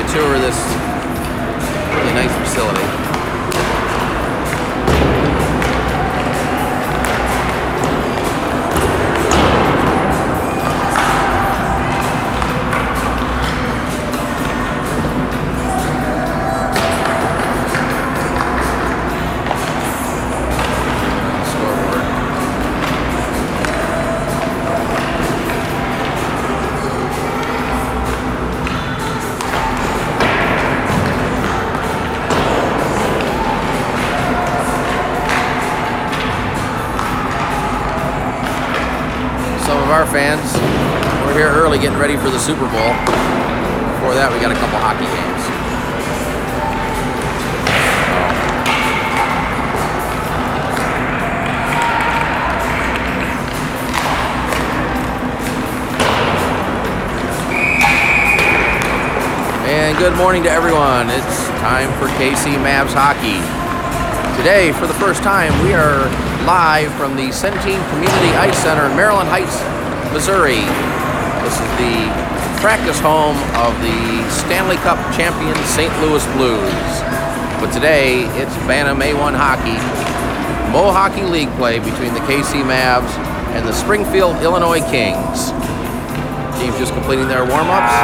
a tour of this really nice facility. Our fans, we're here early getting ready for the Super Bowl. Before that, we got a couple hockey games. And good morning to everyone. It's time for KC Mavs hockey. Today, for the first time, we are live from the Centene Community Ice Center in Maryland Heights, Missouri. This is the practice home of the Stanley Cup champion St. Louis Blues. But today, it's Bantam A1 hockey, Mo Hockey League play between the KC Mavs and the Springfield, Illinois Kings. Teams just completing their warm-ups.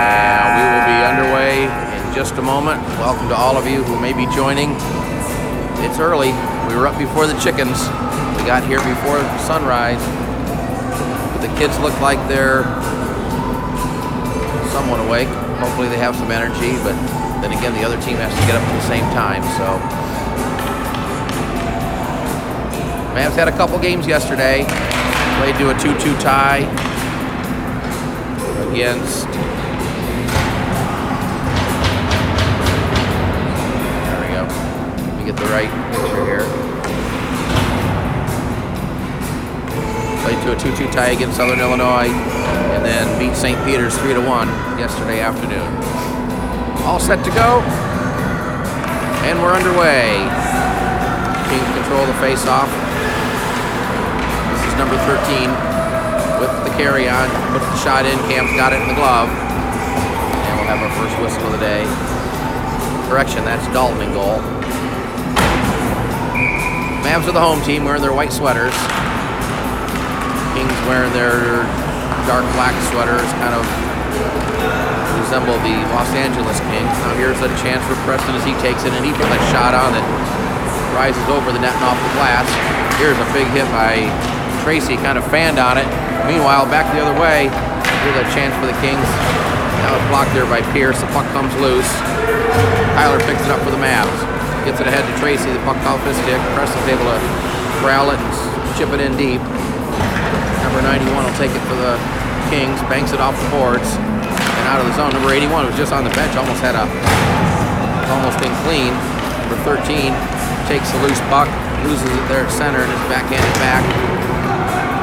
And we will be underway in just a moment. Welcome to all of you who may be joining. It's early. We were up before the chickens. We got here before sunrise. The kids look like they're somewhat awake. Hopefully they have some energy, but then again, the other team has to get up at the same time, so. Mavs had a couple games yesterday. Played to a 2-2 tie against, there we go. Let me get the right picture here. Played to a 2-2 tie against Southern Illinois, and then beat St. Peter's 3-1 yesterday afternoon. All set to go, and we're underway. Kings control the face-off. This is number 13 with the carry on. Puts the shot in. Cam's got it in the glove, and we'll have our first whistle of the day. Correction, that's Dalton in goal. Mavs are the home team, wearing their white sweaters. Kings wearing their dark black sweaters, kind of resemble the Los Angeles Kings. Now here's a chance for Preston as he takes it, and he puts a shot on that rises over the net and off the glass. Here's a big hit by Tracy, kind of fanned on it. Meanwhile, back the other way, here's a chance for the Kings. Now it's blocked there by Pierce. The puck comes loose. Tyler picks it up for the Mavs. Gets it ahead to Tracy. The puck off his stick. Preston's able to corral it and chip it in deep. Number 91 will take it for the Kings, banks it off the boards and out of the zone. Number 81 was just on the bench, almost been clean. Number 13 takes the loose puck, loses it there at center, and is backhanded back.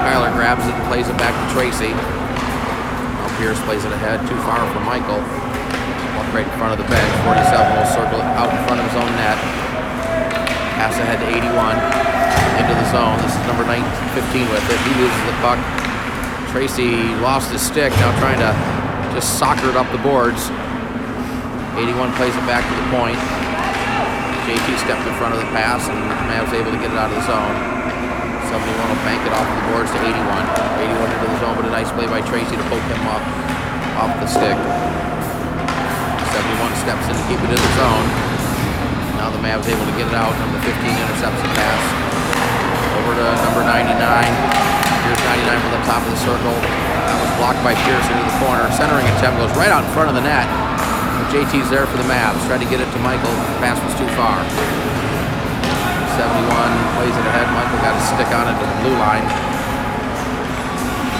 Tyler grabs it and plays it back to Tracy. Now Pierce plays it ahead, too far for Michael. Walk right in front of the bench. 47 will circle it out in front of his own net. Pass ahead to 81. Into the zone. This is number 15 with it. He loses the puck. Tracy lost his stick, now trying to just soccer it up the boards. 81 plays it back to the point. JT stepped in front of the pass, and Mavs able to get it out of the zone. 71 will bank it off the boards to 81. 81 into the zone, but a nice play by Tracy to poke him up off the stick. 71 steps in to keep it in the zone. Now the Mavs able to get it out. Number 15 intercepts the pass. Over to number 99. Here's 99 from the top of the circle. That was blocked by Pierce into the corner. Centering attempt goes right out in front of the net. But JT's there for the Mavs. Tried to get it to Michael. The pass was too far. 71 plays it ahead. Michael got his stick on it to the blue line.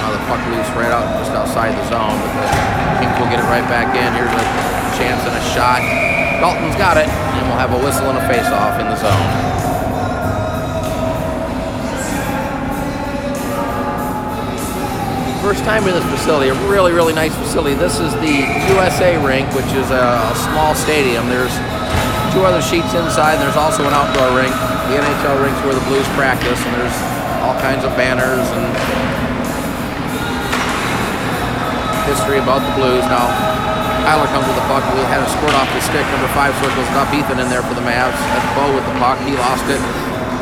Now the puck loose right out just outside the zone. But the Kings will get it right back in. Here's a chance and a shot. Dalton's got it. And we'll have a whistle and a face-off in the zone. First time in this facility, a really, really nice facility. This is the USA rink, which is a small stadium. There's two other sheets inside, and there's also an outdoor rink. The NHL rink's where the Blues practice, and there's all kinds of banners and history about the Blues. Now, Kyler comes with the puck. We had a squirt off the stick. Number 5 circles it up. Ethan in there for the Mavs. That's Bo with the puck. He lost it.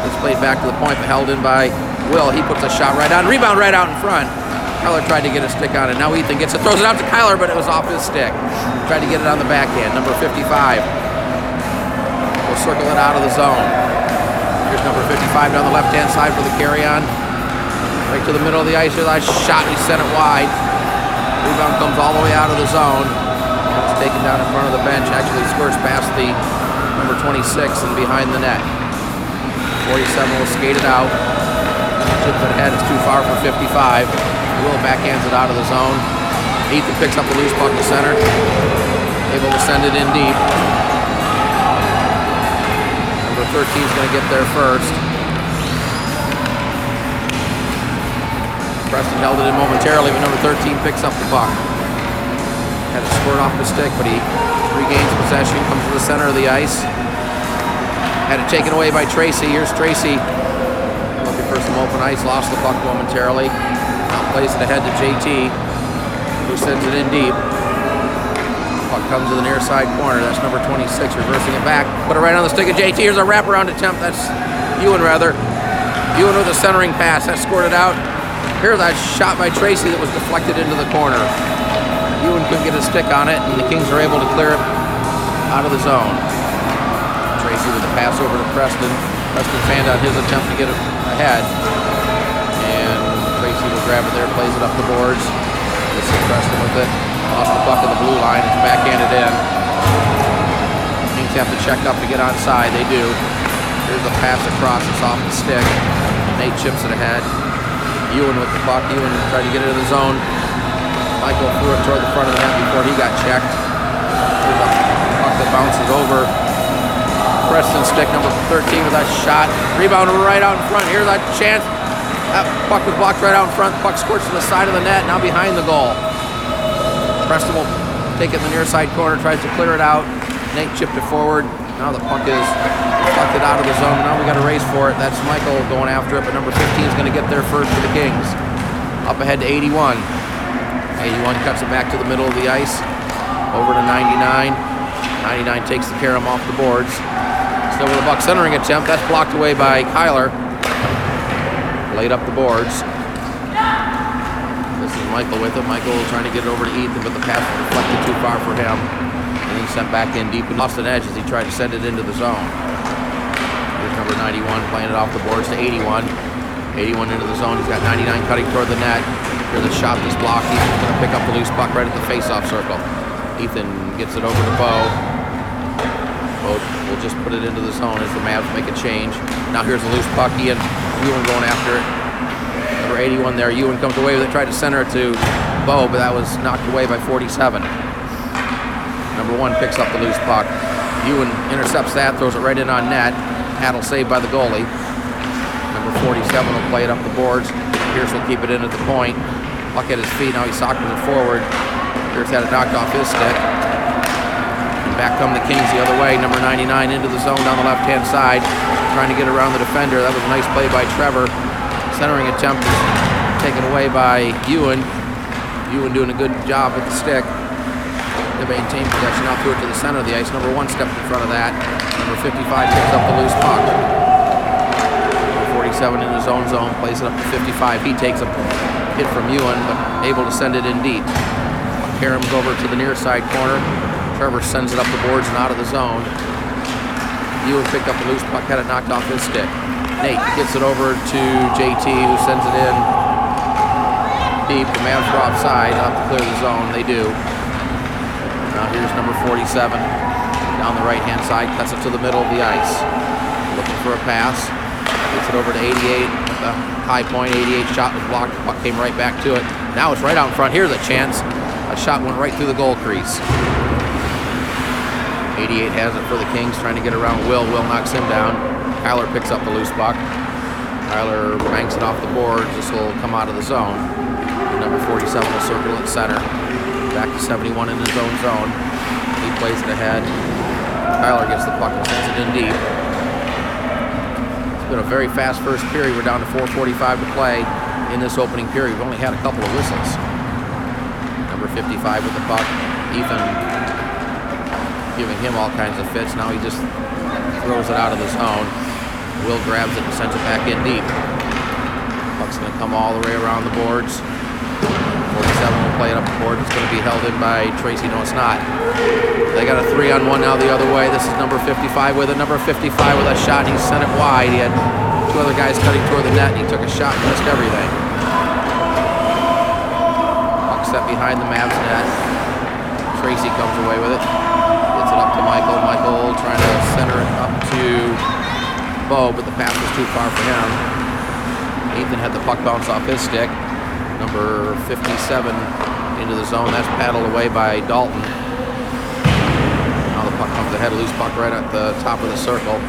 It's played back to the point, but held in by Will. He puts a shot right on. Rebound right out in front. Kyler tried to get a stick on it. Now Ethan gets it. Throws it out to Kyler, but it was off his stick. Tried to get it on the backhand. Number 55 will circle it out of the zone. Here's number 55 down the left-hand side for the carry-on. Right to the middle of the ice. Here's a shot. He sent it wide. Rebound comes all the way out of the zone. It's taken down in front of the bench. Actually skirts past the number 26 and behind the net. 47 will skate it out. Chips it ahead. It's too far for 55. Will backhands it out of the zone. Ethan picks up the loose puck to center. Able to send it in deep. Number 13 is going to get there first. Preston held it in momentarily, but number 13 picks up the puck. Had a squirt off the stick, but he regains possession, comes to the center of the ice. Had it taken away by Tracy. Here's Tracy looking for some open ice, lost the puck momentarily. Now plays it ahead to JT, who sends it in deep. Puck comes to the near side corner. That's number 26, reversing it back. Put it right on the stick of JT. Here's a wraparound attempt. That's Ewan, rather. Ewan with a centering pass. That scored it out. Here's that shot by Tracy that was deflected into the corner. Ewan couldn't get a stick on it, and the Kings are able to clear it out of the zone. Tracy with the pass over to Preston. Preston fanned on his attempt to get it ahead. And Tracy will grab it there, plays it up the boards. This is Preston with it. Lost the puck at the blue line. It's backhanded in. Kings have to check up to get onside. They do. Here's the pass across. It's off the stick. Nate chips it ahead. Ewan with the puck. Ewan tried to get it in the zone. Michael threw it toward the front of the net before he got checked. Here's a puck that bounces over Preston's stick, number 13 with that shot. Rebound right out in front. Here's that chance. That puck was blocked right out in front. Puck squirts to the side of the net, now behind the goal. Preston will take it in the near side corner, tries to clear it out. Nate chipped it forward. Now the puck is deflected out of the zone. Now we got a race for it. That's Michael going after it, but number 15 is going to get there first for the Kings. Up ahead to 81. 81 cuts it back to the middle of the ice. Over to 99. 99 takes the carom off the boards. Still with a buck centering attempt. That's blocked away by Kyler. Laid up the boards. This is Michael with it. Michael trying to get it over to Ethan, but the pass was deflected too far for him. And he sent back in deep and lost an edge as he tried to send it into the zone. Here's number 91 playing it off the boards to 81. 81 into the zone. He's got 99 cutting toward the net. Here's a shot that's blocked. Ethan's going to pick up the loose puck right at the face-off circle. Ethan gets it over to Bo. Bo will just put it into the zone as the Mavs make a change. Now here's the loose puck. Ewan going after it. Number 81 there. Ewan comes away with it. Tried to center it to Bo, but that was knocked away by 47. Number 1 picks up the loose puck. Ewan intercepts that, throws it right in on net. Hat'll saved by the goalie. Number 47 will play it up the boards. Pierce will keep it in at the point. Puck at his feet. Now he's socking it forward. Pierce had it knocked off his stick. And back come the Kings the other way. Number 99 into the zone down the left-hand side. Trying to get around the defender. That was a nice play by Trevor. Centering attempt is taken away by Ewan. Ewan doing a good job with the stick to maintain possession. Now threw it to the center of the ice. Number 1 stepped in front of that. Number 55 picks up the loose puck. Number 47 in his own zone, plays it up to 55. He takes a hit from Ewan, but able to send it in deep. Karam's over to the near side corner. Trevor sends it up the boards and out of the zone. Ewan picked up the loose puck, had it knocked off his stick. Nate gets it over to JT, who sends it in deep. The Mavs are offside. They'll have to clear the zone. They do. Now here's number 47 down the right-hand side, cuts it to the middle of the ice. Looking for a pass. Gets it over to 88 at the high point. 88 shot was blocked. The puck came right back to it. Now it's right out in front. Here's a chance. A shot went right through the goal crease. 88 has it for the Kings, trying to get around Will. Will knocks him down. Kyler picks up the loose puck. Kyler banks it off the boards. This will come out of the zone. And number 47 will circle at center. Back to 71 in his own zone. He plays it ahead. Kyler gets the puck and sends it in deep. It's been a very fast first period. We're down to 4:45 to play in this opening period. We've only had a couple of whistles. Number 55 with the puck. Ethan giving him all kinds of fits. Now he just throws it out of the zone. Will grabs it and sends it back in deep. Puck's going to come all the way around the boards. 47 will play it up the board. It's going to be held in by Tracy. No, it's not. They got a 3-on-1 now the other way. This is number 55 with it. Number 55 with a shot. He sent it wide. He had two other guys cutting toward the net, and he took a shot and missed everything. Puck set behind the Mavs net. Tracy comes away with it. Gets it up to Michael. Michael trying to center it up to Bo, but the pass was too far for him. Ethan had the puck bounce off his stick. Number 57 into the zone. That's paddled away by Dalton. Now the puck comes ahead, a loose puck right at the top of the circle.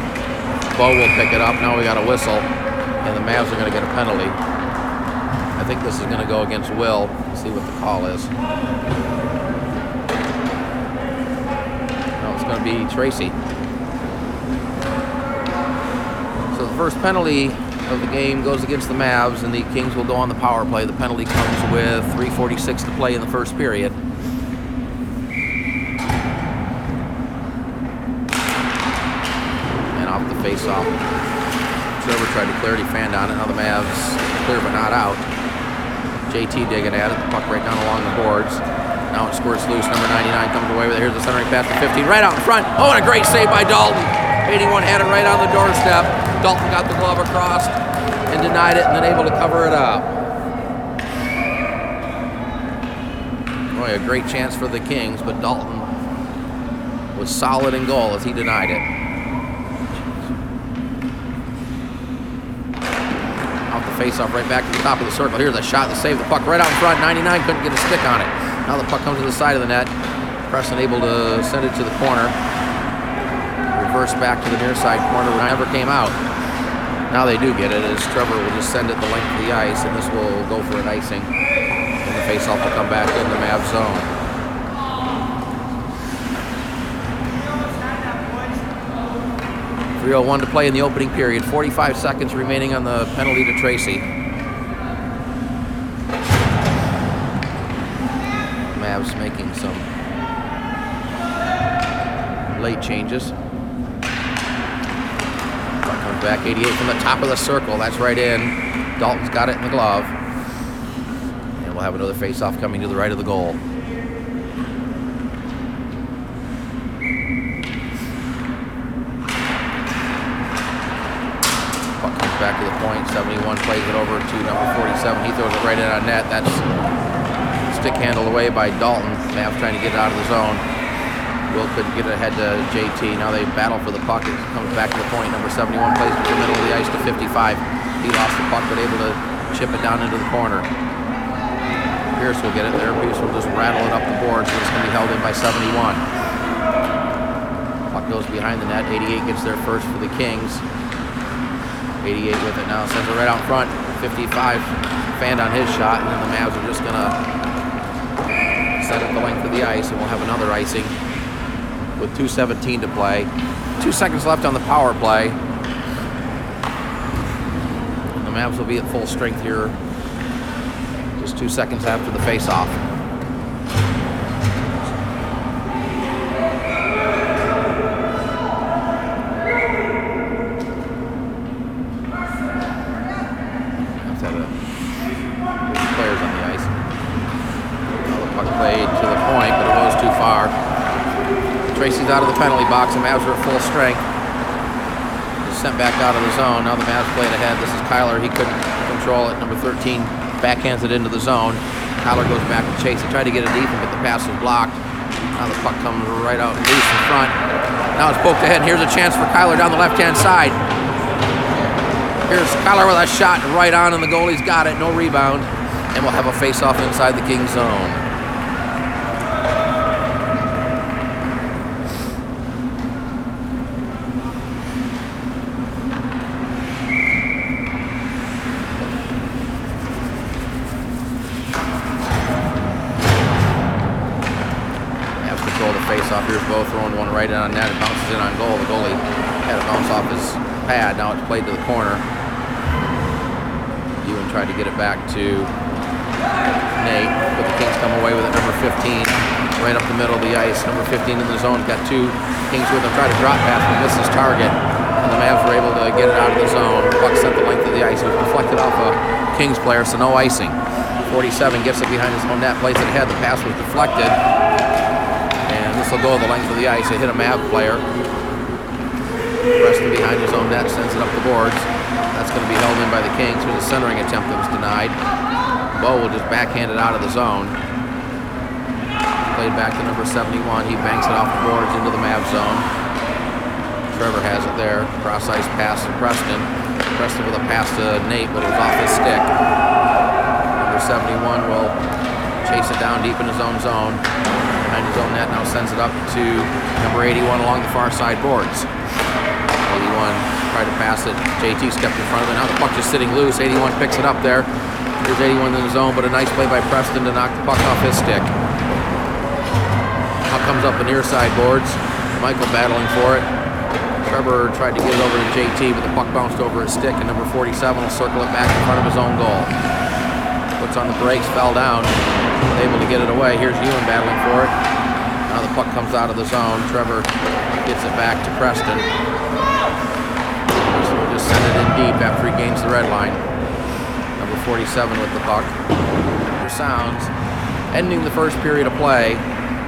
Bo will pick it up. Now we got a whistle, and the Mavs are going to get a penalty. I think this is going to go against Will. Let's see what the call is. No, it's going to be Tracy. So the first penalty of the game goes against the Mavs, and the Kings will go on the power play. The penalty comes with 3:46 to play in the first period. And off the face-off, Trevor tried to clear it. He fanned on it. Now the Mavs clear but not out. JT digging at it. The puck right down along the boards. Now it squirts loose. Number 99 comes away with it. Here's the centering pass to 15. Right out in front. Oh, and a great save by Dalton. 81 had it right on the doorstep. Dalton got the glove across and denied it, and then able to cover it up. Boy, a great chance for the Kings, but Dalton was solid in goal as he denied it. Off the face-off right back to the top of the circle. Here's a shot to save the puck right out in front. 99 couldn't get a stick on it. Now the puck comes to the side of the net. Preston able to send it to the corner. Reverse back to the near side corner. Never came out. Now they do get it, as Trevor will just send it the length of the ice, and this will go for an icing. And the faceoff will come back in the Mavs zone. .301 to play in the opening period. 45 seconds remaining on the penalty to Tracy. Mavs making some late changes. Comes back 88 from the top of the circle. That's right in. Dalton's got it in the glove. And we'll have another face-off coming to the right of the goal. Puck comes back to the point. 71 plays it over to number 47. He throws it right in on net. That's stick handled away by Dalton. Mavs trying to get it out of the zone. Will couldn't get it ahead to JT. Now they battle for the puck. It comes back to the point. Number 71 plays it to the middle of the ice to 55. He lost the puck, but able to chip it down into the corner. Pierce will get it there. Pierce will just rattle it up the board, so it's going to be held in by 71. Puck goes behind the net. 88 gets there first for the Kings. 88 with it now. Sends it right out front. 55 fanned on his shot, and then the Mavs are just going to set it the length of the ice, and we'll have another icing with 2:17 to play. 2 seconds left on the power play. And the Mavs will be at full strength here just 2 seconds after the face-off. Mavs have players on the ice. Now the puck played to the point, but it goes too far. Tracy's out of the penalty box. The Mavs are at full strength. He's sent back out of the zone. Now the Mavs play it ahead. This is Kyler. He couldn't control it. Number 13 backhands it into the zone. Kyler goes back to chase. He tried to get it deep, but the pass was blocked. Now the puck comes right out loose in front. Now it's poked ahead. And here's a chance for Kyler down the left-hand side. Here's Kyler with a shot right on, and the goalie's got it. No rebound. And we'll have a face-off inside the Kings zone. Here's Bo throwing one right in on net. It bounces in on goal. The goalie had it bounce off his pad. Now it's played to the corner. Ewan tried to get it back to Nate, but the Kings come away with it. Number 15 right up the middle of the ice. Number 15 in the zone. Got two Kings with him. Try to drop pass, but misses target. And the Mavs were able to get it out of the zone. Puck sent the length of the ice. It was deflected off a Kings player, so no icing. 47 gets it behind his own net, plays it ahead. The pass was deflected. And this will go the length of the ice. It hit a Mav player. Preston behind his own net, sends it up the boards. That's going to be held in by the Kings. It was a centering attempt that was denied. Bo will just backhand it out of the zone. Played back to number 71. He banks it off the boards into the Mav zone. Trevor has it there. Cross-ice pass to Preston. Preston with a pass to Nate, but it was off his stick. Number 71 will chase it down deep in his own zone. Behind his own net, now sends it up to number 81 along the far side boards. 81 tried to pass it. JT stepped in front of it. Now the puck just sitting loose. 81 picks it up there. There's 81 in the zone, but a nice play by Preston to knock the puck off his stick. Puck comes up the near side boards. Michael battling for it. Trevor tried to get it over to JT, but the puck bounced over his stick, and number 47 will circle it back in front of his own goal. Puts on the brakes, fell down, able to get it away. Here's Ewan battling for it. Now the puck comes out of the zone. Trevor gets it back to Preston. So we'll just send it in deep after he gains the red line. Number 47 with the puck. Your sounds, ending the first period of play.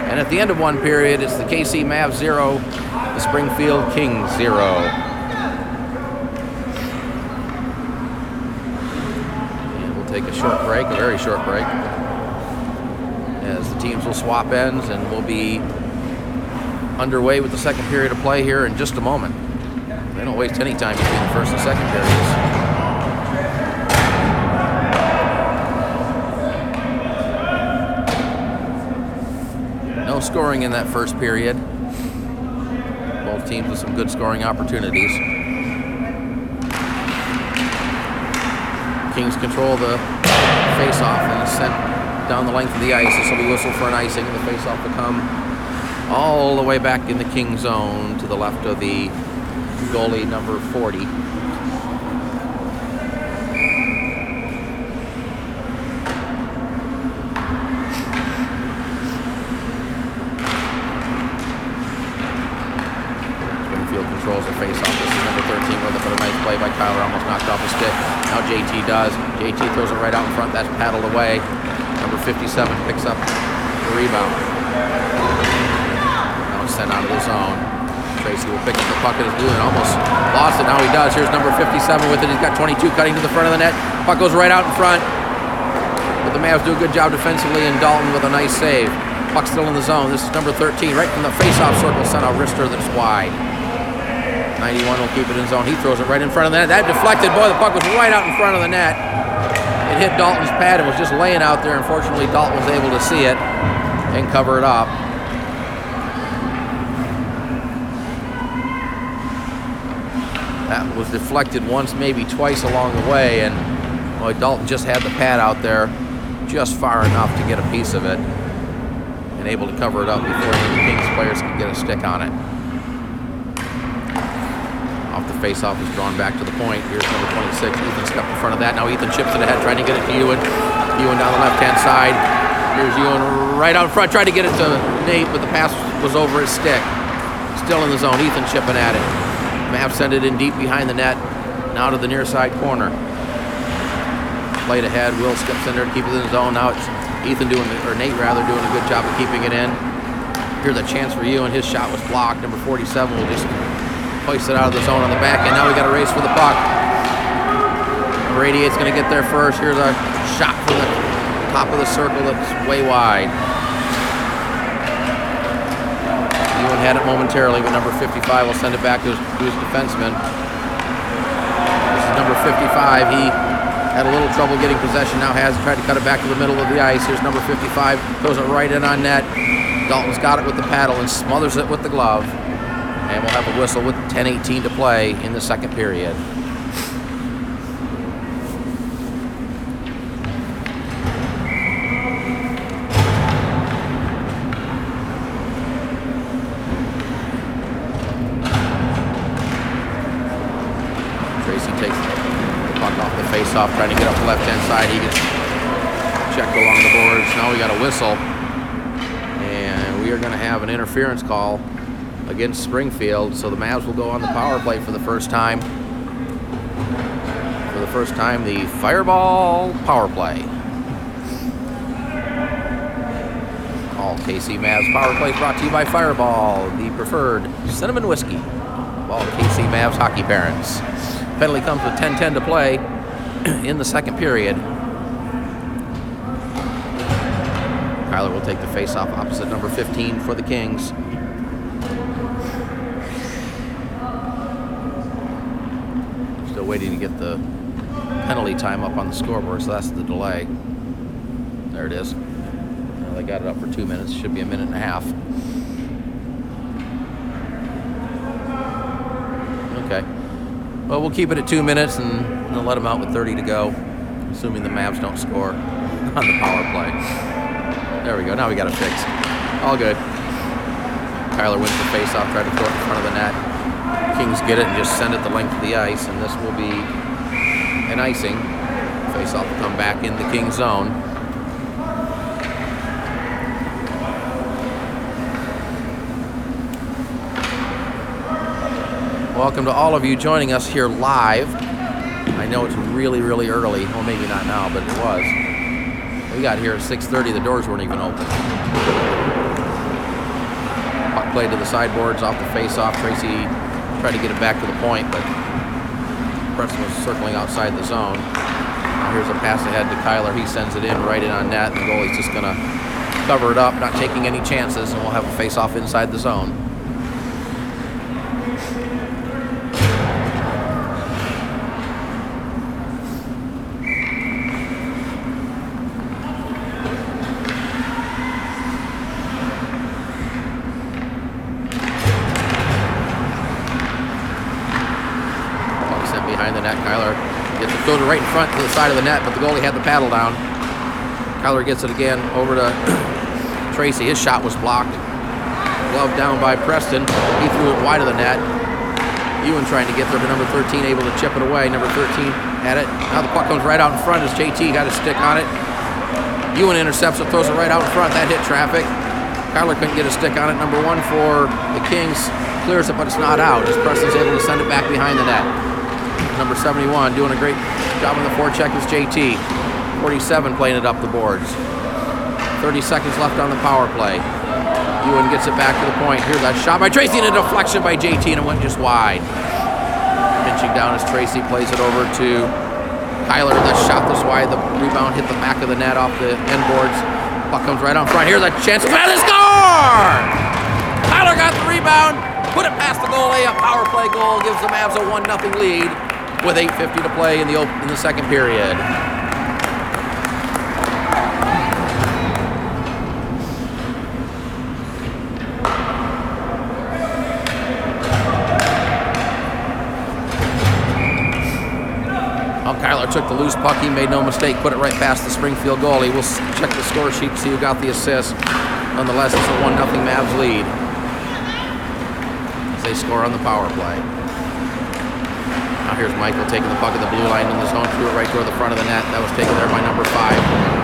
And at the end of one period, it's the KC Mavs 0, the Springfield Kings 0. And we'll take a short break, a very short break, as the teams will swap ends, and we'll be underway with the second period of play here in just a moment. They don't waste any time between the first and second periods. No scoring in that first period. Both teams with some good scoring opportunities. Kings control the face-off and is sent down the length of the ice. This will be whistled for an icing. The face-off will come all the way back in the King zone to the left of the goalie, number 40. Springfield controls the face-off. This is number 13 with it, but a nice play by Kyler, almost knocked off his stick. Now JT does. JT throws it right out in front. That's paddled away. Number 57 picks up the rebound. Now it's sent out of the zone. Tracy will pick up the puck at his blue and almost lost it. Now he does. Here's number 57 with it. He's got 22 cutting to the front of the net. Puck goes right out in front. But the Mavs do a good job defensively, and Dalton with a nice save. Puck still in the zone. This is number 13. Right from the face-off circle, sent a wrister that's wide. 91 will keep it in zone. He throws it right in front of the net. That deflected. Boy, the puck was right out in front of the net. It hit Dalton's pad and was just laying out there. Unfortunately, Dalton was able to see it and cover it up. That was deflected once, maybe twice along the way, and boy, Dalton just had the pad out there just far enough to get a piece of it and able to cover it up before the Kings players could get a stick on it. Off the face-off is drawn back to the point. Here's number 26. Ethan stepped in front of that. Now Ethan chips it ahead, trying to get it to Ewan. Ewan down the left-hand side. Here's Ewan right out front, tried to get it to Nate, but the pass was over his stick. Still in the zone. Ethan chipping at it. Mavs send it in deep behind the net. Now to the near side corner. Played ahead. Will steps in there to keep it in the zone. Now it's Ethan Nate rather, doing a good job of keeping it in. Here's a chance for Ewan. His shot was blocked. Number 47 will just hoist it out of the zone on the back end. Now we got a race for the puck. Number 88's going to get there first. Here's a shot from the top of the circle that's way wide. Ewan had it momentarily, but number 55 will send it back to his defenseman. This is number 55. He had a little trouble getting possession. Now has tried to cut it back to the middle of the ice. Here's number 55. Throws it right in on net. Dalton's got it with the paddle and smothers it with the glove. And we'll have a whistle with 10:18 to play in the second period. Tracy takes the puck off the face-off, trying to get up the left-hand side. He gets checked along the boards. Now we got a whistle. And we are going to have an interference call against Springfield, so the Mavs will go on the power play for the first time. For the first time, the Fireball power play. All KC Mavs power plays brought to you by Fireball, the preferred cinnamon whiskey of all KC Mavs hockey parents. Penalty comes with 10:10 to play in the second period. Kyler will take the face-off opposite number 15 for the Kings. Still waiting to get the penalty time up on the scoreboard, so that's the delay. There it is. They got it up for 2 minutes. Should be a minute and a half. Okay. Well, we'll keep it at 2 minutes and let them out with 30 to go, assuming the Mavs don't score on the power play. There we go. Now we got it fixed. All good. Kyler wins the face-off, tried to throw it in front of the net. Kings get it and just send it the length of the ice, and this will be an icing. Face-off will come back in the Kings zone. Welcome to all of you joining us here live. I know it's really, really early. Well, maybe not now, but it was. We got here at 6:30. The doors weren't even open. Puck played to the sideboards off the face-off. Tracy tried to get it back to the point, but Preston was circling outside the zone. Now here's a pass ahead to Kyler. He sends it in, right in on net, and the goalie's just going to cover it up, not taking any chances, and we'll have a face-off inside the zone. Goes right in front to the side of the net, but the goalie had the paddle down. Kyler gets it again over to Tracy. His shot was blocked. Glove down by Preston. He threw it wide of the net. Ewan trying to get there, but number 13 able to chip it away. Number 13 had it. Now the puck comes right out in front as JT got a stick on it. Ewan intercepts it, throws it right out in front. That hit traffic. Kyler couldn't get a stick on it. Number 1 for the Kings clears it, but it's not out as Preston's able to send it back behind the net. Number 71 doing a great job on the forecheck is JT. 47 playing it up the boards. 30 seconds left on the power play. Ewan gets it back to the point. Here's that shot by Tracy and a deflection by JT, and it went just wide. Pinching down as Tracy plays it over to Kyler. The shot this wide. The rebound hit the back of the net off the end boards. Puck comes right on front. Here's a chance to score! Kyler got the rebound. Put it past the goalie. A power play goal gives the Mavs a 1-0 lead with 8:50 to play in the second period. Kyler took the loose puck. He made no mistake. Put it right past the Springfield goalie. We'll check the score sheet to see who got the assist. Nonetheless, it's a 1-0 Mavs lead as they score on the power play. Now here's Michael taking the puck at the blue line in the zone, threw it right toward the front of the net. That was taken there by number 5.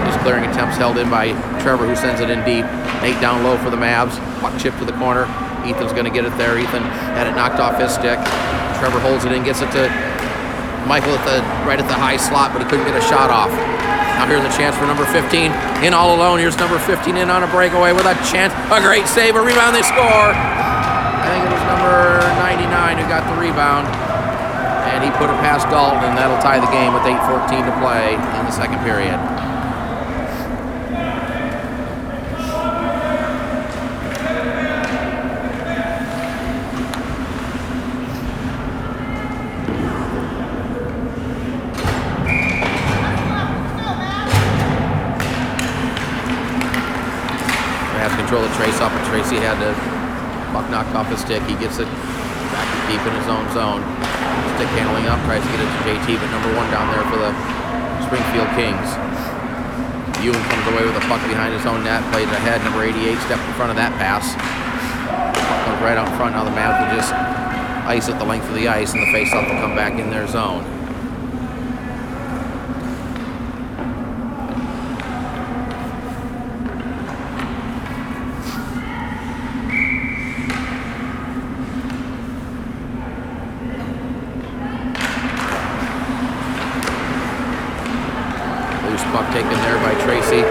His clearing attempts held in by Trevor, who sends it in deep. Nate down low for the Mavs. Puck chipped to the corner. Ethan's going to get it there. Ethan had it knocked off his stick. Trevor holds it in, gets it to Michael right at the high slot, but he couldn't get a shot off. Now here's a chance for number 15. In all alone. Here's number 15 in on a breakaway with a chance. A great save, a rebound, they score. I think it was number 99 who got the rebound. And he put it past Dalton, and that'll tie the game with 8:14 to play in the second period. Control the trace off, but Tracy had the puck knocked off his stick. He gets it back to keep in his own zone. Stick handling up, tries to get it to JT, but number 1 down there for the Springfield Kings. Ewan comes away with a puck behind his own net, plays ahead. Number 88 stepped in front of that pass. Puck comes right out in front. Now the Mavs will just ice it the length of the ice, and the faceoff will come back in their zone. taken there by Tracy.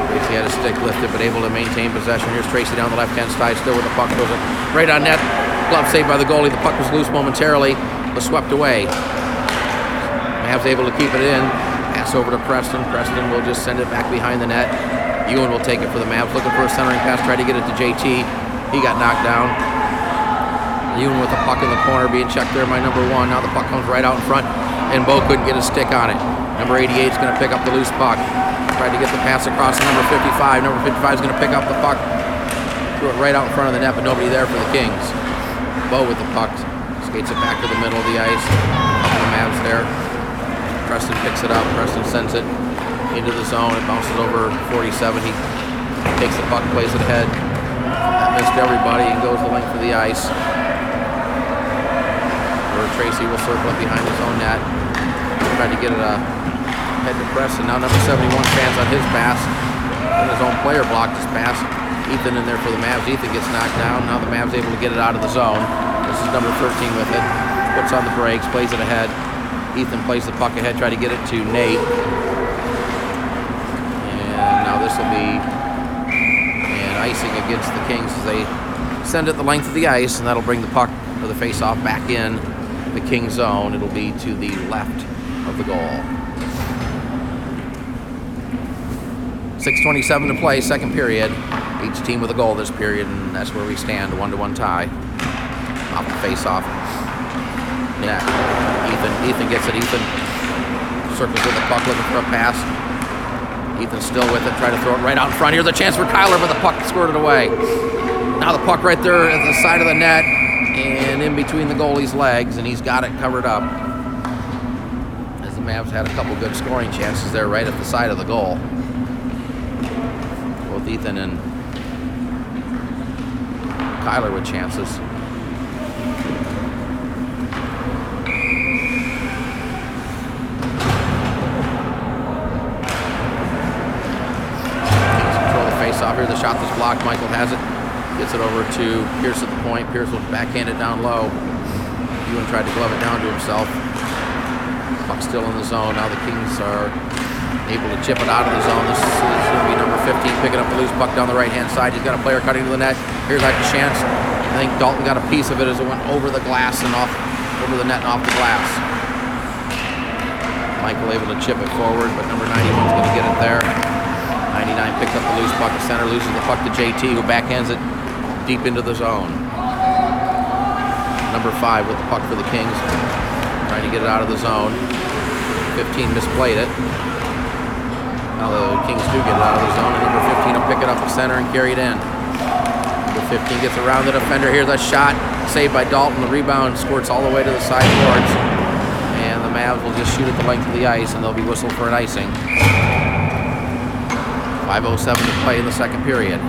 Tracy had a stick lifted, but able to maintain possession. Here's Tracy down the left-hand side, still with the puck. Goes right on net. Glove saved by the goalie. The puck was loose momentarily, was swept away. Mavs able to keep it in. Pass over to Preston. Preston will just send it back behind the net. Ewan will take it for the Mavs. Looking for a centering pass. Tried to get it to JT. He got knocked down. Ewan with the puck in the corner, being checked there by number 1. Now the puck comes right out in front, and Bo couldn't get a stick on it. Number 88 is going to pick up the loose puck. Tried to get the pass across to number 55. Number 55 is going to pick up the puck. Threw it right out in front of the net, but nobody there for the Kings. Bo with the puck. Skates it back to the middle of the ice. Up to the Mavs there. Preston picks it up. Preston sends it into the zone. It bounces over 47. He takes the puck, plays it ahead. That missed everybody and goes the length of the ice. Where Tracy will circle it behind his own net. Tried to get it head to Preston. Now number 71 stands on his pass. And his own player blocked his pass. Ethan in there for the Mavs. Ethan gets knocked down. Now the Mavs able to get it out of the zone. This is number 13 with it. Puts on the brakes, plays it ahead. Ethan plays the puck ahead, try to get it to Nate. And now this will be an icing against the Kings as they send it the length of the ice, and that'll bring the puck for the face-off back in the Kings zone. It'll be to the left of the goal. 6:27 to play, second period. Each team with a goal this period, and that's where we stand, a 1-1 tie. Off the face-off. Yeah, Ethan gets it. Ethan circles with the puck, looking for a pass. Ethan still with it, try to throw it right out in front. Here's a chance for Kyler, but the puck squirted away. Now the puck right there at the side of the net and in between the goalie's legs, and he's got it covered up. As the Mavs had a couple good scoring chances there right at the side of the goal. Both Ethan and Kyler with chances. Here, the shot that's blocked. Michael has it. Gets it over to Pierce at the point. Pierce will backhand it down low. Ewan tried to glove it down to himself. Puck still in the zone. Now the Kings are able to chip it out of the zone. This is going to be number 15 picking up the loose puck down the right-hand side. He's got a player cutting to the net. Here's like a chance. I think Dalton got a piece of it as it went over the glass and off, over the net and off the glass. Michael able to chip it forward, but number 91 is going to get it there. 99 picks up the loose puck. The center loses the puck to JT, who backhands it deep into the zone. Number 5 with the puck for the Kings, trying to get it out of the zone. 15 misplayed it. Now the Kings do get it out of the zone, and number 15 will pick it up the center and carry it in. Number 15 gets around the defender. Here's a shot saved by Dalton. The rebound squirts all the way to the sideboards, and the Mavs will just shoot at the length of the ice, and they'll be whistled for an icing. 5:07 to play in the second period.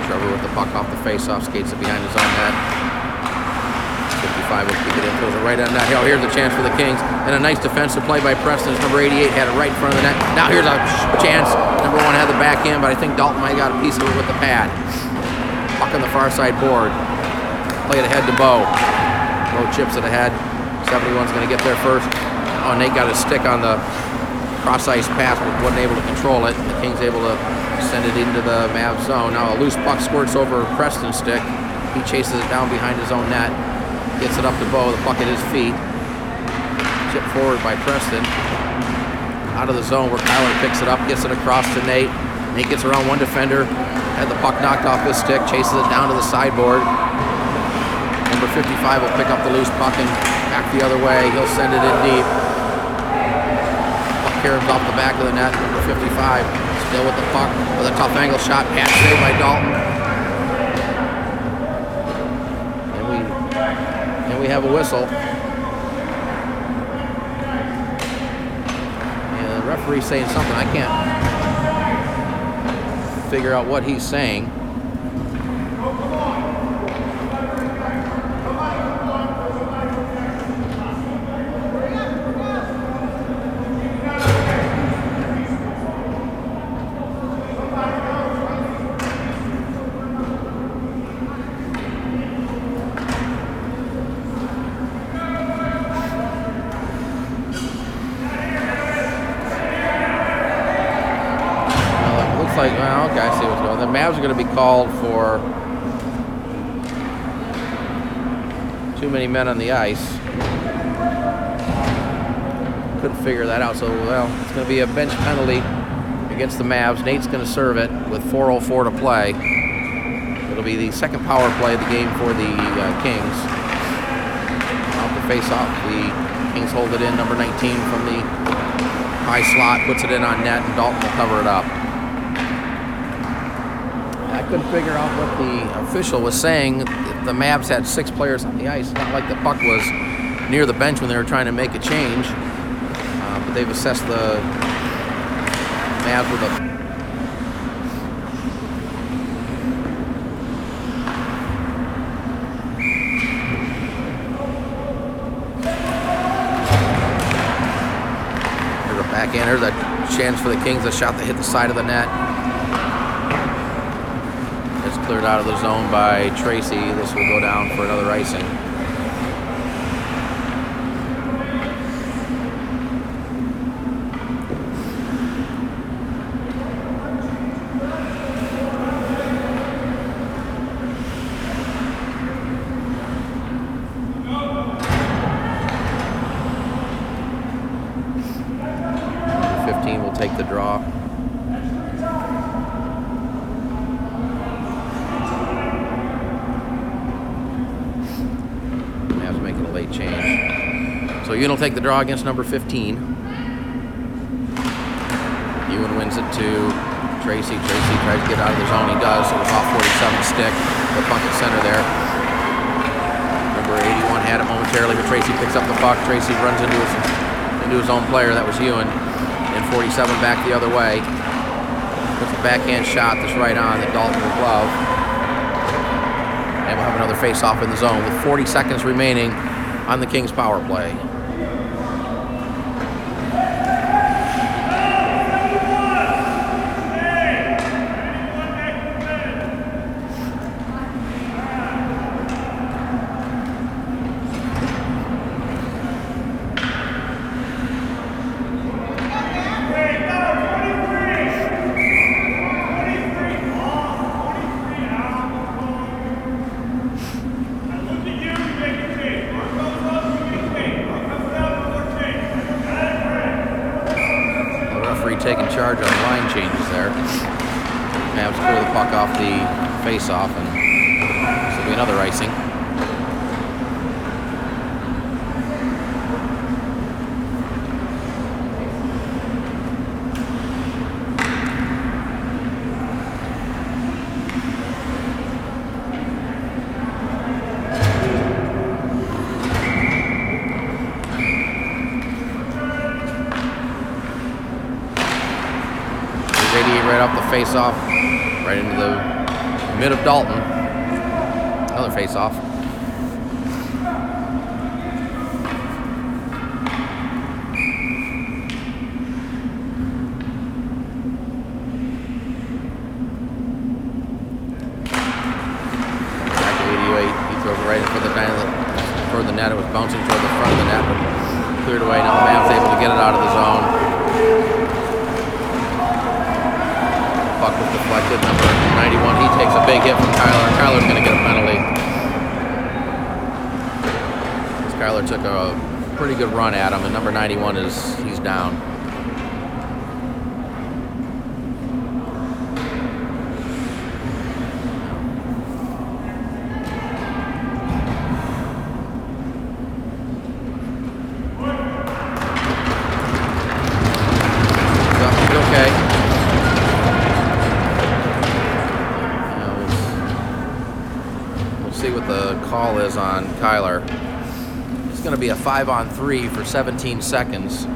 Trevor with the puck off the face-off, skates it behind his own net. 55 will kick it in, throws it right on that hill. Here's a chance for the Kings, and a nice defensive play by Preston. Number 88 had it right in front of the net. Now here's a chance. Number 1 had the backhand, but I think Dalton might have got a piece of it with the pad. Puck on the far side board. Play it ahead to Bo. Bo chips it ahead. 71's going to get there first. Oh, Nate got his stick on the cross-ice pass, but wasn't able to control it. The Kings able to send it into the Mavs zone. Now a loose puck squirts over Preston's stick. He chases it down behind his own net. Gets it up to Bo, the puck at his feet. Chip forward by Preston. Out of the zone where Kyler picks it up, gets it across to Nate. Nate gets around one defender, had the puck knocked off his stick, chases it down to the sideboard. Number 55 will pick up the loose puck and back the other way. He'll send it in deep. Puck carries off the back of the net. Number 55 still with the puck with a tough angle shot. Patch saved by Dalton. We have a whistle. And the referee's saying something. I can't figure out what he's saying. looks like, well, okay, I see what's going on. The Mavs are going to be called for too many men on the ice. Couldn't figure that out, so, well, it's going to be a bench penalty against the Mavs. Nate's going to serve it with 4:04 to play. It'll be the second power play of the game for the Kings. Off the face-off, the Kings hold it in. Number 19 from the high slot puts it in on net, and Dalton will cover it up. I couldn't figure out what the official was saying. The Mavs had 6 players on the ice. It's not like the puck was near the bench when they were trying to make a change. But they've assessed the Mavs with a... There's a backhand. There's a chance for the Kings. A shot that hit the side of the net. It's cleared out of the zone by Tracy. This will go down for another icing. Take the draw. Mavs making a late change. So Ewan will take the draw against number 15. Ewan wins it to Tracy. Tracy tries to get out of the zone. He does. It was off 47 stick. The puck at center there. Number 81 had it momentarily, but Tracy picks up the puck. Tracy runs into his own player. That was Ewan. And 47 back the other way. Puts a backhand shot that's right on that Dalton will glove. And we'll have another face-off in the zone with 40 seconds remaining on the Kings power play. Taking charge on line changes there. Mavs clear the puck off the face-off, and this will be another icing. Right off the face-off, right into the mid of Dalton. Another face-off. Back to 88. He throws it right in for the net. It was bouncing toward the front of the net, but cleared away. Now the Mavs able to get it out of the zone. Puck was deflected. Number 91, he takes a big hit from Kyler. Kyler's going to get a penalty. Kyler took a pretty good run at him, and number 91 he's down. Call is on Kyler. It's going to be a 5-on-3 for 17 seconds.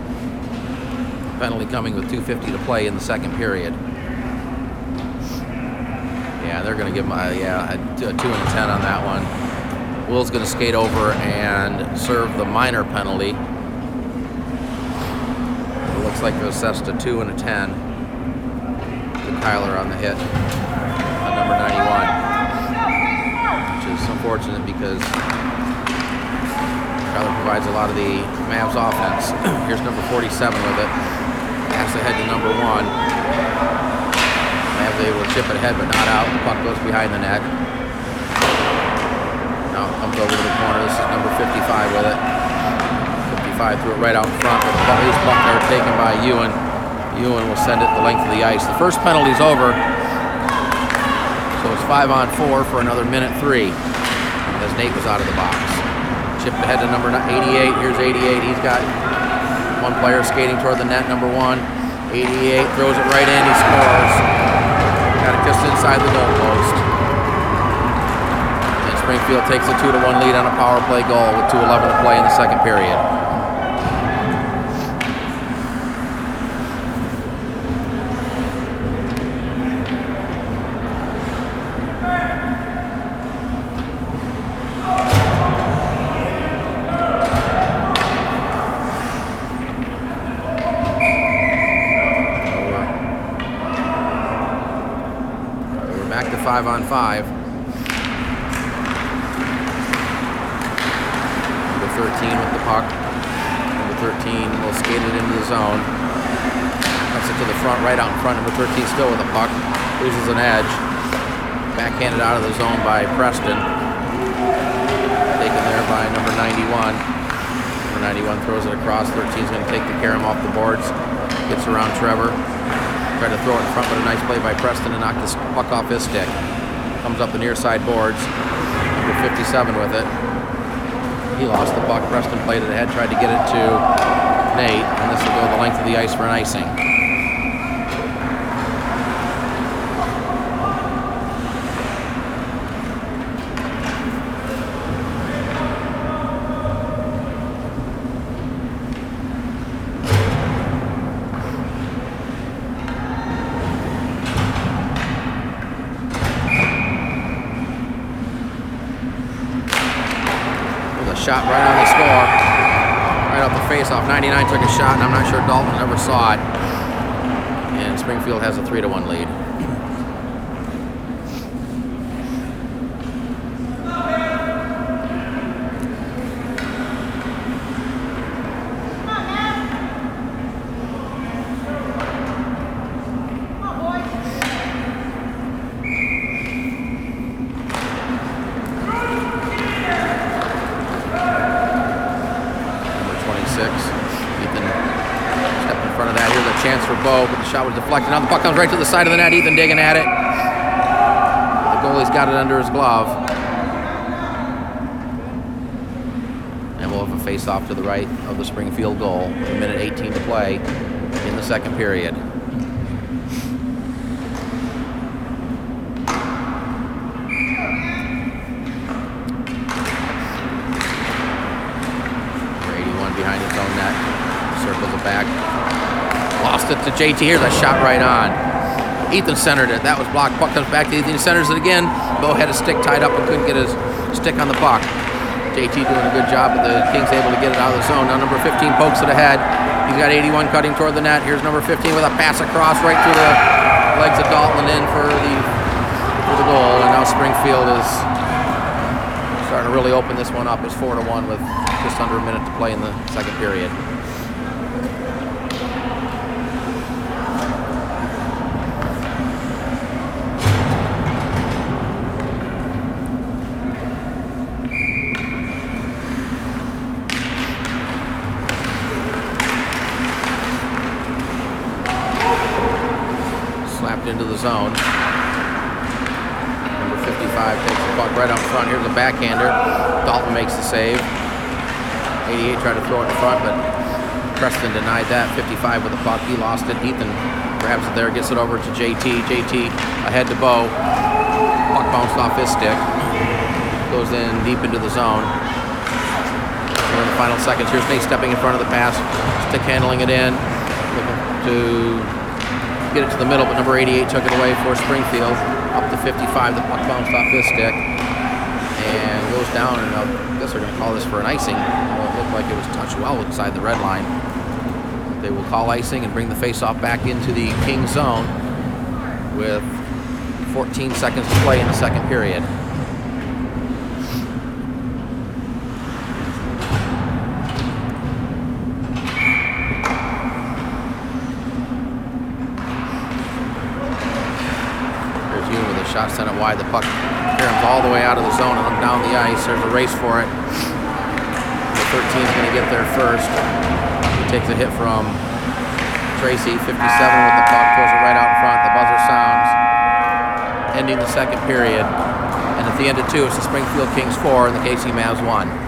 Penalty coming with 2:50 to play in the second period. Yeah, they're going to give him a 2 and 10 on that one. Will's going to skate over and serve the minor penalty. It looks like they're assessed a 2 and a 10 to Kyler on the hit on number 91. It's unfortunate because Kyler provides a lot of the Mavs offense. Here's number 47 with it. Pass ahead to number 1. chip it ahead, but not out. The puck goes behind the net. Now it comes over to the corner. This is number 55 with it. 55 threw it right out in front. But his puck there taken by Ewan. Ewan will send it the length of the ice. The first penalty's over. So it's 5-on-4 for another minute 3. As Nate was out of the box. Chipped ahead to number 88. Here's 88. He's got one player skating toward the net, number 1. 88 throws it right in. He scores. Got it just inside the goal post. And Springfield takes a 2-1 lead on a power play goal with 2:11 to play in the second period. Back to 5-on-5. Number 13 with the puck. Number 13 will skate it into the zone. Cuts it to the front, right out in front. Number 13 still with the puck. Loses an edge. Backhanded out of the zone by Preston. Taken there by number 91. Number 91 throws it across. 13 is going to take the carom off the boards. Gets around Trevor. Tried to throw it in front, but a nice play by Preston to knock the puck off his stick. Comes up the near side boards. Number 57 with it. He lost the puck. Preston played it ahead, tried to get it to Nate, and this will go the length of the ice for an icing. Shot right on the score, right off the face-off. 99 took a shot, and I'm not sure Dalton ever saw it. And Springfield has a 3-1 lead. Ethan stepped in front of that. Here's a chance for Bo, but the shot was deflected. Now the puck comes right to the side of the net. Ethan digging at it. The goalie's got it under his glove. And we'll have a face-off to the right of the Springfield goal with 1:18 to play in the second period. Behind his own net, circles it back, lost it to JT. Here's a shot right on. Ethan centered it. That was blocked. Puck comes back to Ethan. He centers it again. Bo had his stick tied up and couldn't get his stick on the puck. JT doing a good job, but the Kings able to get it out of the zone. Now number 15 pokes it ahead. He's got 81 cutting toward the net. Here's number 15 with a pass across right through the legs of Dalton and in for the goal. And now Springfield is starting to really open this one up. It's 4-1 with just under a minute to play in the second period. Slapped into the zone. Number 55 takes the puck right up front. Here's a backhander. Dalton makes the save. 88 tried to throw it in front, but Preston denied that. 55 with the puck. He lost it. Ethan grabs it there, gets it over to JT. JT ahead to Bo. Puck bounced off his stick. Goes in deep into the zone. We're in the final seconds. Here's Nate stepping in front of the pass. Stick handling it in. Looking to get it to the middle, but number 88 took it away for Springfield. Up to 55. The puck bounced off his stick and goes down, and I guess they're going to call this for an icing. It looked like it was touched well inside the red line. They will call icing and bring the face-off back into the Kings zone with 14 seconds to play in the second period. shot, sent it wide. The puck caroms all the way out of the zone and down the ice. There's a race for it. The 13 is going to get there first. He takes a hit from Tracy, 57 with the puck, throws it right out in front. The buzzer sounds, ending the second period. And at the end of 2, it's the Springfield Kings 4 and the KC Mavs 1.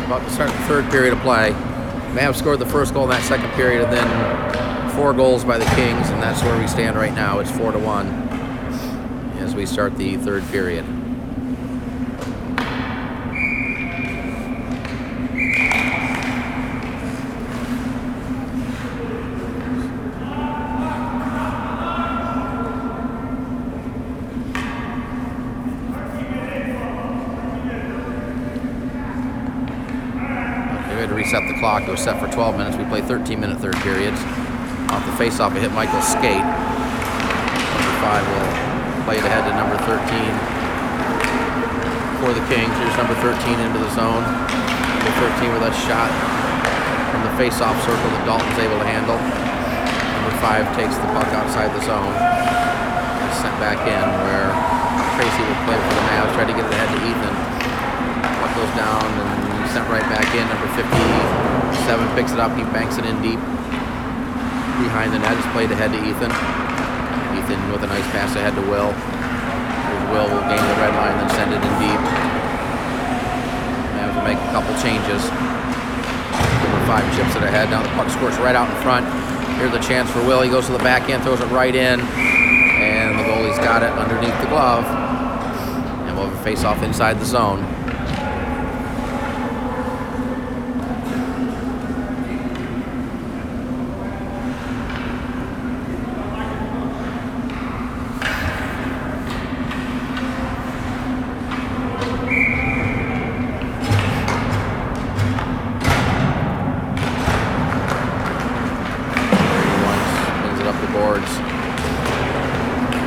About to start the third period of play. Mavs scored the first goal in that second period, and then 4 goals by the Kings, and that's where we stand right now. It's 4-1 as we start the third period. Reset the clock. It was set for 12 minutes. We played 13-minute third periods. Off the face-off, it hit Michael's skate. Number 5 will play it ahead to number 13 for the Kings. Here's number 13 into the zone. Number 13 with a shot from the face-off circle that Dalton's able to handle. Number 5 takes the puck outside the zone. It's sent back in where Tracy will play for the Mavs. Try to get it ahead to Ethan. Puck goes down and sent right back in. Number 57 picks it up. He banks it in deep behind the net. It's played ahead to Ethan. Ethan with a nice pass ahead to Will. Will gain the red line, then send it in deep. Mavs will make a couple changes. Number 5 chips it ahead. Now the puck squirts right out in front. Here's a chance for Will. He goes to the backhand, throws it right in, and the goalie's got it underneath the glove. And we'll have a face-off inside the zone.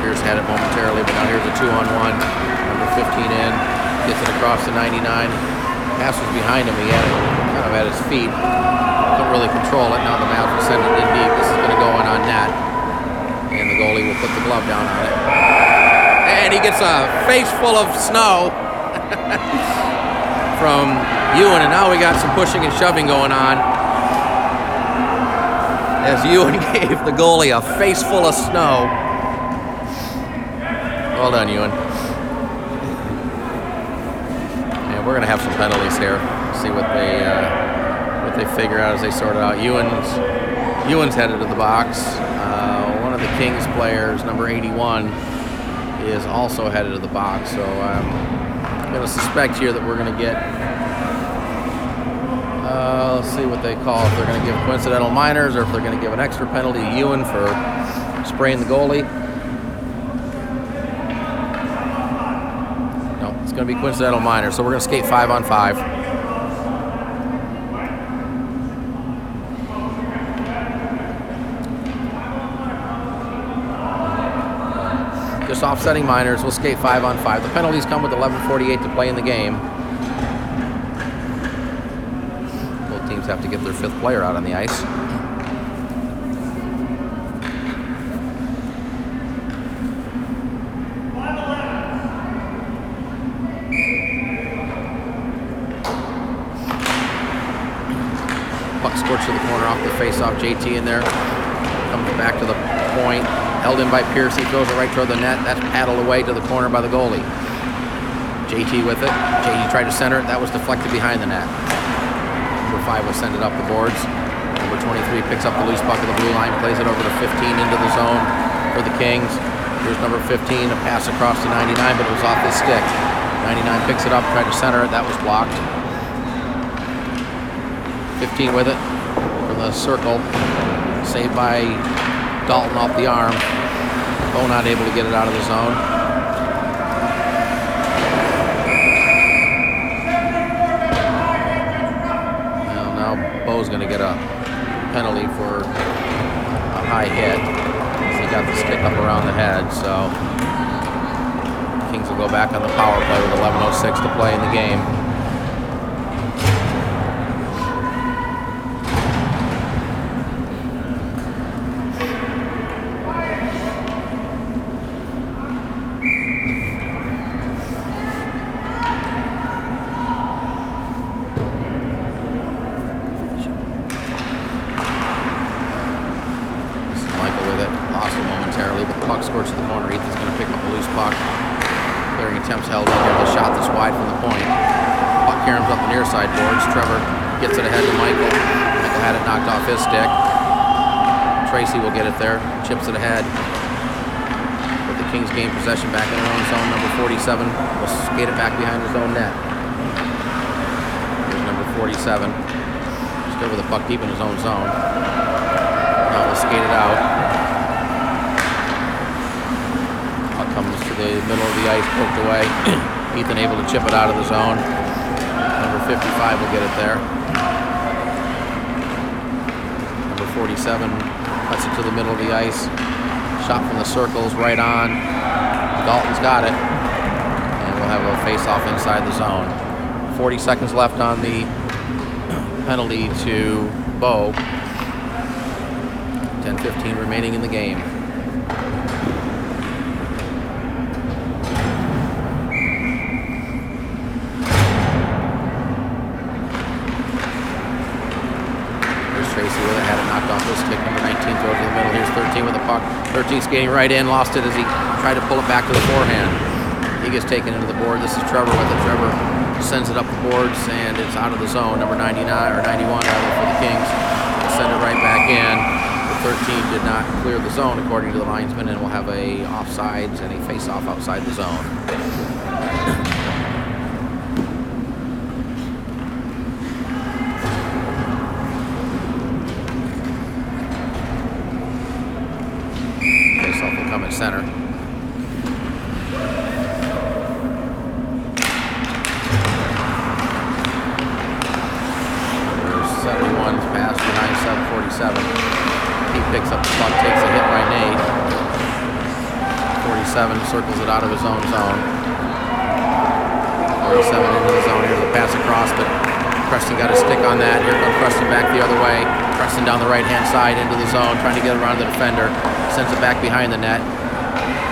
Here's had it momentarily, but now here's a 2-on-1. Number 15 in, gets it across to 99. Pass was behind him. He had it kind of at his feet. Couldn't really control it. Now the Mavs will send it in deep. This is going to go in on net. And the goalie will put the glove down on it. And he gets a face full of snow from Ewan. And now we got some pushing and shoving going on, as Ewan gave the goalie a face full of snow. Well done, Ewan. And we're going to have some penalties here. See what they figure out as they sort it out. Ewan's headed to the box. One of the Kings players, number 81, is also headed to the box. So I'm going to suspect here that we're going to get... let's see what they call, if they're going to give coincidental minors or if they're going to give an extra penalty to Ewan for spraying the goalie. No, it's going to be coincidental minors, so we're going to skate 5-on-5. Just offsetting minors, we'll skate 5-on-5. The penalties come with 11:48 to play in the game. Teams have to get their 5th player out on the ice. to the corner off the face-off. JT in there. Comes back to the point. Held in by Pierce. He throws it right toward the net. That's paddled away to the corner by the goalie. JT with it. JT tried to center it. That was deflected behind the net. Number 5 will send it up the boards. Number 23 picks up the loose puck at the blue line, plays it over to 15 into the zone for the Kings. Here's number 15, a pass across to 99, but it was off his stick. 99 picks it up, tried to center it. That was blocked. 15 with it from the circle. Saved by Dalton off the arm. Bo not able to get it out of the zone. Well, now Bo's going to get a penalty for a high hit. He got the stick up around the head, so Kings will go back on the power play with 11:06 to play in the game. His stick. Tracy will get it there, chips it ahead. With the Kings gain possession back in their own zone. Number 47 will skate it back behind his own net. Here's number 47. Still with the puck deep in his own zone. Now we'll skate it out. Puck comes to the middle of the ice, poked away. Ethan able to chip it out of the zone. Number 55 will get it there. 47 cuts it to the middle of the ice. Shot from the circles, right on. Dalton's got it. And we'll have a face-off inside the zone. 40 seconds left on the penalty to Bo. 10:15 remaining in the game. Number 19 throws to the middle. Here's 13 with the puck. 13 skating right in, lost it as he tried to pull it back to the forehand. He gets taken into the board. This is Trevor with it. Trevor sends it up the boards and it's out of the zone. Number 99 or 91 rather for the Kings. They'll send it right back in. The 13 did not clear the zone according to the linesman, and we'll have a offsides and a face-off outside the zone. Center. There's 71's pass to 97-47. He picks up the puck, takes a hit by Nate. 47 circles it out of his own zone. 47 into the zone. Here's the pass across, but Preston got a stick on that. Here comes Preston back the other way. Preston down the right-hand side into the zone, trying to get around the defender. Sends it back behind the net.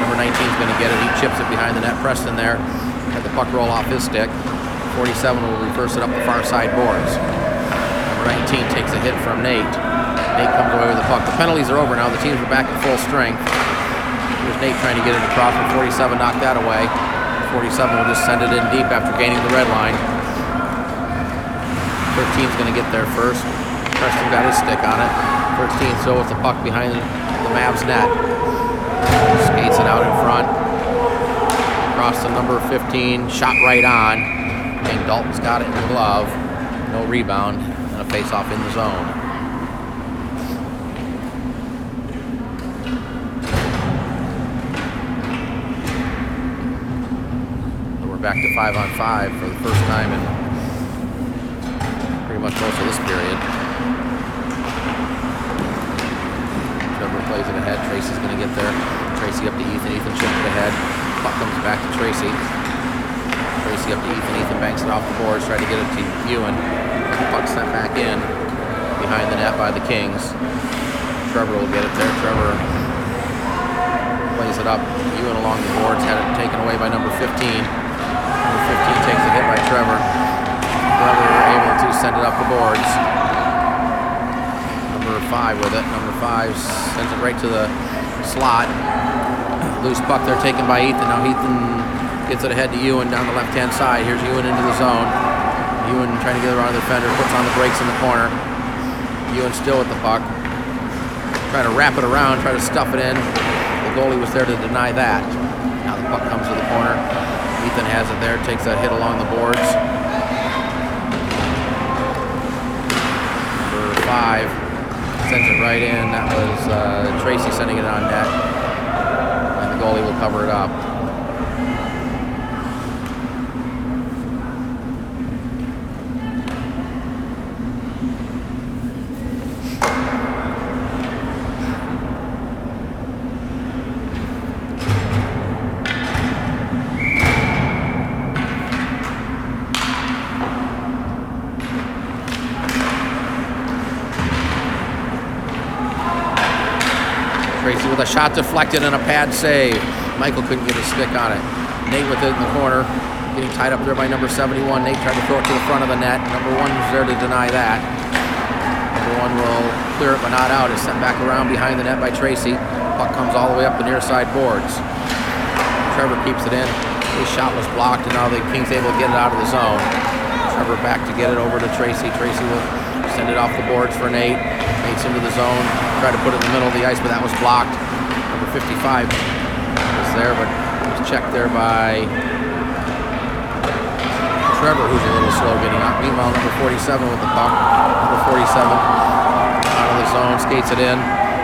Number 19 is going to get it. He chips it behind the net. Preston there. Had the puck roll off his stick. 47 will reverse it up the far side boards. Number 19 takes a hit from Nate. Nate comes away with the puck. The penalties are over now. The teams are back at full strength. Here's Nate trying to get it across, but 47 knocked that away. 47 will just send it in deep after gaining the red line. 13 is going to get there first. Preston got his stick on it. 13 still with the puck behind the Mavs net. Skates it out in front. Across to number 15. Shot right on. And Dalton's got it in the glove. No rebound. And a face-off in the zone. So we're back to 5-on-5 for the first time in pretty much most of this period. Trevor plays it ahead. Tracy's going to get there. Tracy up to Ethan. Ethan chips it ahead. Puck comes back to Tracy. Tracy up to Ethan. Ethan banks it off the boards. Try to get it to Ewan. The puck sent back in behind the net by the Kings. Trevor will get it there. Trevor plays it up. Ewan along the boards. Had it taken away by number 15. Number 15 takes a hit by Trevor. Trevor able to send it up the boards. 5 with it. Number 5 sends it right to the slot. Loose puck there taken by Ethan. Now Ethan gets it ahead to Ewan down the left-hand side. Here's Ewan into the zone. Ewan trying to get around the defender, puts on the brakes in the corner. Ewan still with the puck. Try to wrap it around, try to stuff it in. The goalie was there to deny that. Now the puck comes to the corner. Ethan has it there, takes that hit along the boards. Number 5 sends it right in. That was Tracy sending it on net. And the goalie will cover it up. Tracy with a shot deflected and a pad save. Michael couldn't get his stick on it. Nate with it in the corner, getting tied up there by number 71. Nate tried to throw it to the front of the net. Number 1 was there to deny that. Number 1 will clear it but not out. It's sent back around behind the net by Tracy. Puck comes all the way up the near side boards. Trevor keeps it in. His shot was blocked and now the Kings able to get it out of the zone. Trevor back to get it over to Tracy. Tracy will send it off the boards for Nate. Nate's into the zone. Tried to put it in the middle of the ice, but that was blocked. Number 55 was there, but it was checked there by Trevor, who's a little slow getting up. Meanwhile, number 47 with the puck. Number 47 out of the zone, skates it in,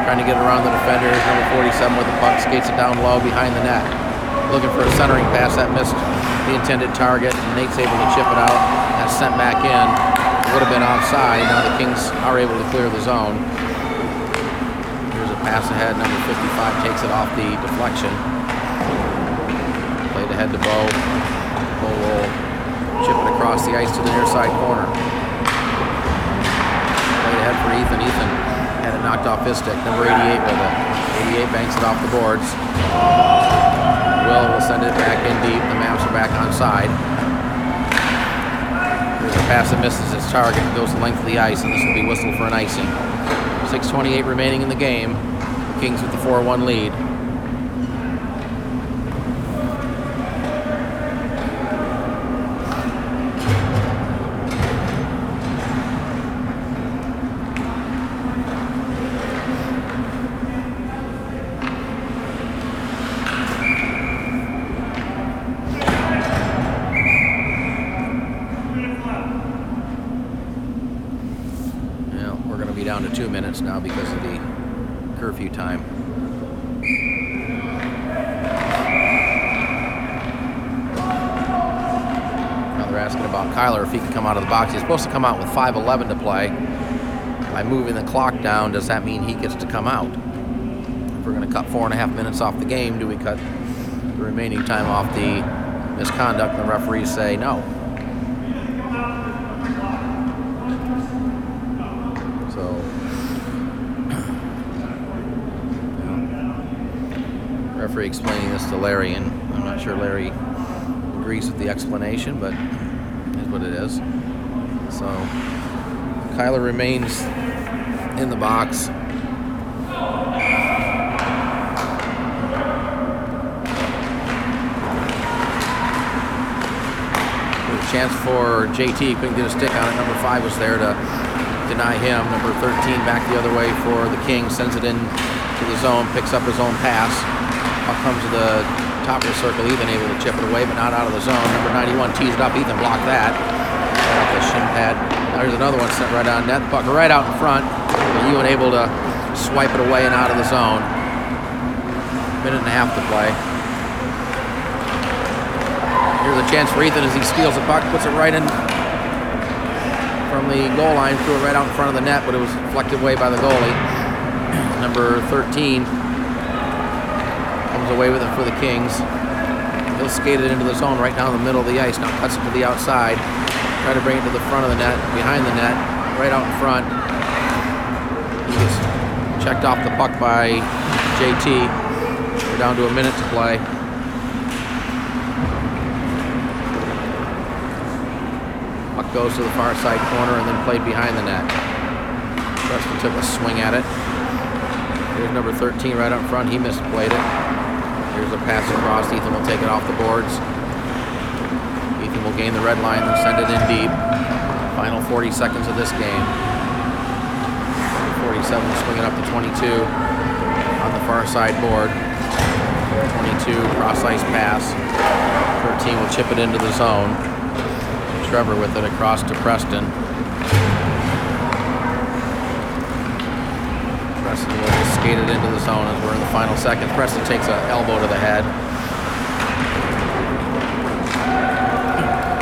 trying to get it around the defender. Number 47 with the puck, skates it down low behind the net. Looking for a centering pass that missed the intended target, and Nate's able to chip it out. That's sent back in. It would have been offside. Now the Kings are able to clear the zone. Here's a pass ahead. Number 55 takes it off the deflection. Played ahead to Bo. Bo will chip it across the ice to the near side corner. Played ahead for Ethan. Ethan had it knocked off his stick. Number 88 with it. 88 banks it off the boards. Will send it back in deep. The Mavs are back on side. There's a pass that misses its target and goes the length of the ice, and this will be whistled for an icing. 6:28 remaining in the game. The Kings with the 4-1 lead. Down to 2 minutes now because of the curfew time. Now they're asking about Kyler if he can come out of the box. He's supposed to come out with 5:11 to play. By moving the clock down, does that mean he gets to come out? If we're going to cut 4.5 minutes off the game, do we cut the remaining time off the misconduct? And the referees say no. Referee explaining this to Larry, and I'm not sure Larry agrees with the explanation, but is what it is. So Kyler remains in the box. There's a chance for JT, couldn't get a stick on it. Number 5 was there to deny him. Number 13 back the other way for the Kings, sends it in to the zone, picks up his own pass. Puck comes to the top of the circle. Ethan able to chip it away, but not out of the zone. Number 91 tees it up. Ethan blocked that. Right off the shin pad. Now here's another one sent right on net. Puck right out in front. But Ewan able to swipe it away and out of the zone. Minute and a half to play. Here's a chance for Ethan as he steals the puck, puts it right in from the goal line, threw it right out in front of the net, but it was deflected away by the goalie. Number 13 comes away with it for the Kings. He'll skate it into the zone right down the middle of the ice. Now cuts it to the outside. Try to bring it to the front of the net, behind the net, right out in front. He gets checked off the puck by JT. We're down to a minute to play. Puck goes to the far side corner and then played behind the net. Preston took a swing at it. Here's number 13 right up front. He misplayed it. Here's a pass across. Ethan will take it off the boards. Ethan will gain the red line and send it in deep. Final 40 seconds of this game. 47 swinging up to 22 on the far side board. 22 cross ice pass. 13 will chip it into the zone. Trevor with it across to Preston. Preston will just skate it into the zone as we're in the final seconds. Preston takes an elbow to the head.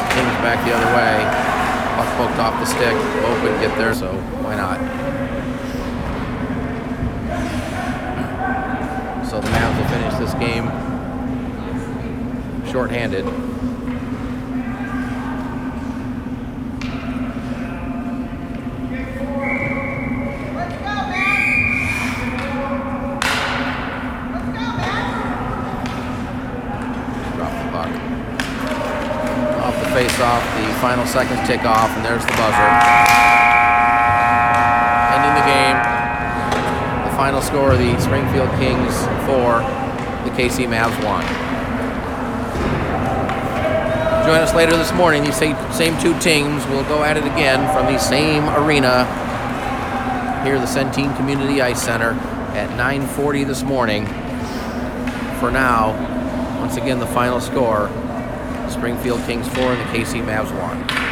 Kings back the other way. Puck poked off the stick. Both would get there, so why not? So the Mavs will finish this game shorthanded. Face off, the final seconds tick off, and there's the buzzer. Ending the game. The final score, the Springfield Kings 4, the KC Mavs 1. Join us later this morning. These same two teams will go at it again from the same arena here at the Centene Community Ice Center at 9:40 this morning. For now, once again, the final score, Springfield Kings 4 and the KC Mavs 1.